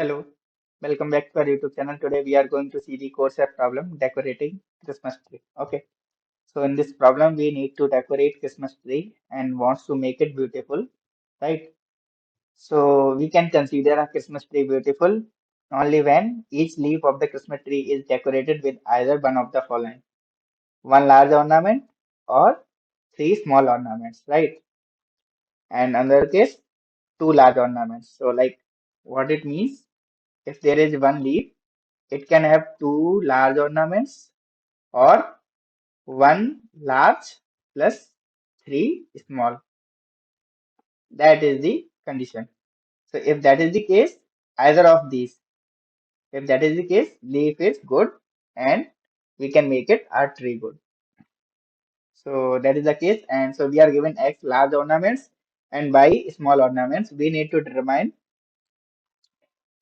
Hello, welcome back to our YouTube channel. Today we are going to see the CodeChef problem, decorating Christmas tree. Okay, so in this problem we need to decorate Christmas tree and wants to make it beautiful, right? So we can consider a Christmas tree beautiful only when each leaf of the Christmas tree is decorated with either one of the following: one large ornament or three small ornaments, right? And another case, two large ornaments. So like what it means, if there is one leaf, it can have two large ornaments or one large plus three small. That is the condition. So if that is the case, either of these, if that is the case, leaf is good and we can make it a tree good. So that is the case. And so we are given X large ornaments and Y small ornaments. We need to determine,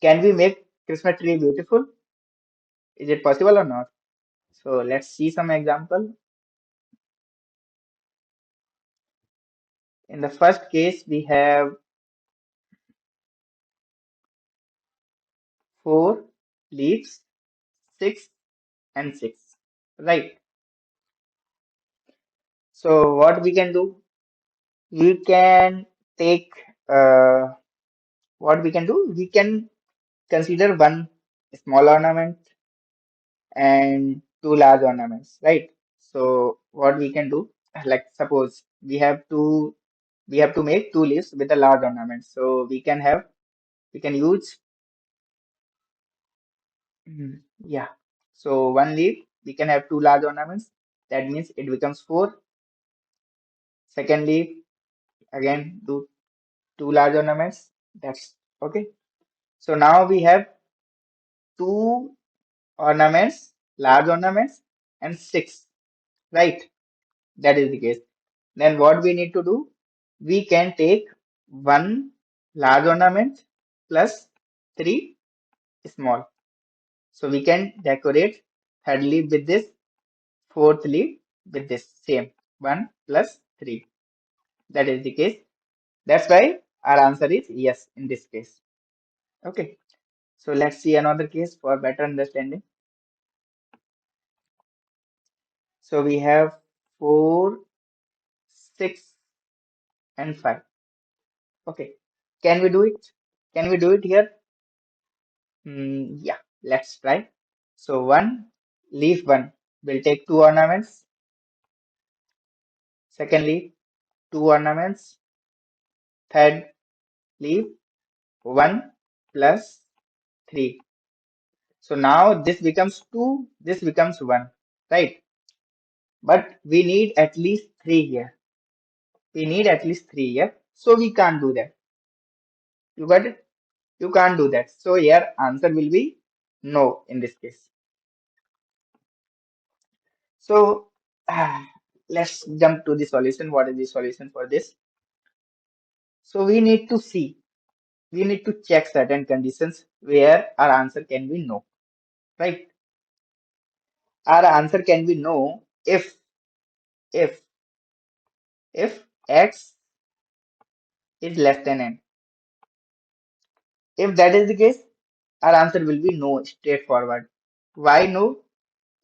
can we make Christmas tree beautiful? Is it possible or not? So let's see some example. In the first case, we have 4 leaves, 6 and 6, right? So what we can do? We can take, what we can do? We can consider one small ornament and two large ornaments, right? So what we can do? Like suppose we have to make two leaves with a large ornament. So we can use, yeah. So one leaf, we can have two large ornaments. That means it becomes 4. Second leaf, again, do two large ornaments. That's okay. So now we have two ornaments, large ornaments, and 6, right? That is the case. Then what we need to do? We can take one large ornament plus 3 small. So we can decorate third leaf with this, fourth leaf with this same 1 plus 3. That is the case. That's why our answer is yes in this case. Okay. So let's see another case for better understanding. So we have 4, 6, and 5. Okay. Can we do it? Can we do it here? Yeah, let's try. So leaf 1 will take 2 ornaments. Second leaf, 2 ornaments. Third leaf, 1 plus 3. So now this becomes 2, this becomes 1, right? But we need at least 3 here. We need at least 3 here. So we can't do that. You got it? You can't do that. So here answer will be no in this case. So let's jump to the solution. What is the solution for this? So we need to see, we need to check certain conditions where our answer can be no, right? Our answer can be no if if x is less than n. If that is the case, our answer will be no, straightforward. Why no?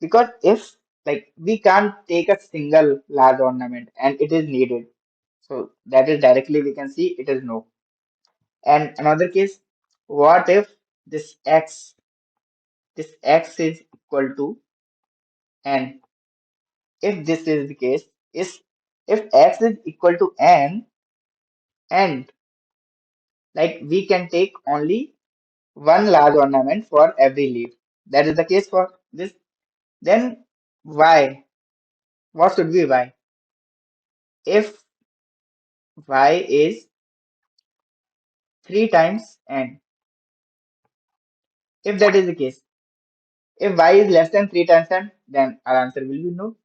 Because if, like, we can't take a single large ornament and it is needed. So that is directly we can see it is no. And another case, what if this x is equal to n? If this is the case, is if x is equal to n and like we can take only one large ornament for every leaf. That is the case for this. Then y, what should be y? If y is 3 times n, if that is the case, if y is less than 3 times n, then our answer will be no.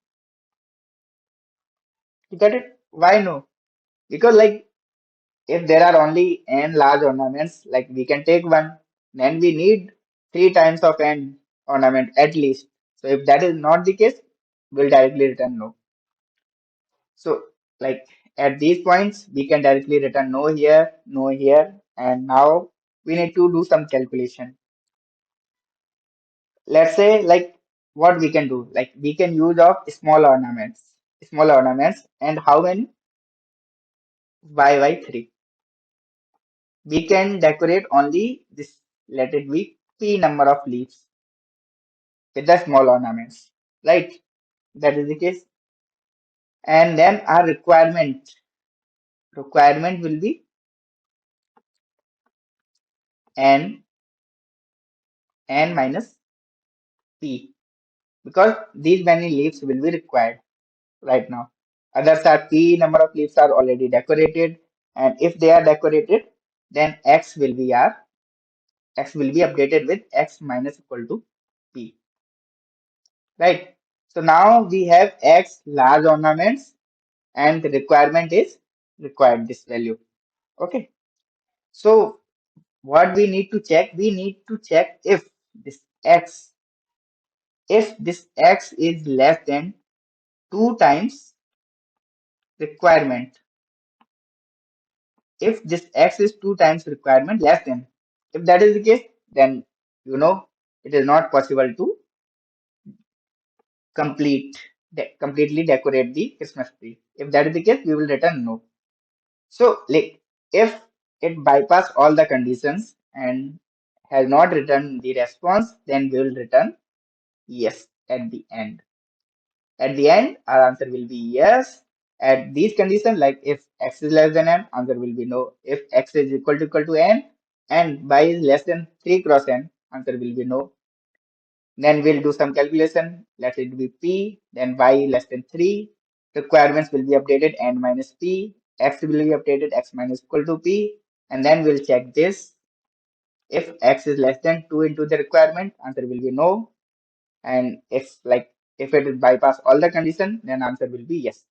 You got it? Why no? Because like if there are only n large ornaments, like we can take one, then we need 3 times of n ornament at least. So if that is not the case, we'll directly return no. So like at these points, we can directly return no here, and now we need to do some calculation. Let's say like what we can do, like we can use of small ornaments, and how many? By 3. We can decorate only this, let it be p number of leaves with the small ornaments, right? That is the case. And then our requirement will be n minus p, because these many leaves will be required right now. Others are p number of leaves are already decorated, and if they are decorated, then x will be updated with x minus equal to p, right? So now we have x large ornaments, and the requirement is required this value. Okay. So what we need to check? We need to check this x, if this x is less than 2 times requirement. If this x is 2 times requirement less than, if that is the case, then it is not possible to completely decorate the Christmas tree. If that is the case, we will return no. So like if it bypass all the conditions and has not returned the response, then we will return yes at the end. At the end, our answer will be yes. At these conditions, like if x is less than n, answer will be no. If x is equal to n and y is less than 3 cross n, answer will be no. Then we'll do some calculation. Let it be p, then y less than 3. Requirements will be updated n minus p. X will be updated x minus equal to p. And then we'll check this. If x is less than 2 into the requirement, answer will be no. And if it will bypass all the condition, then answer will be yes.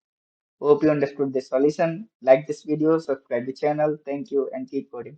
Hope you understood this solution. Like this video, subscribe the channel. Thank you and keep coding.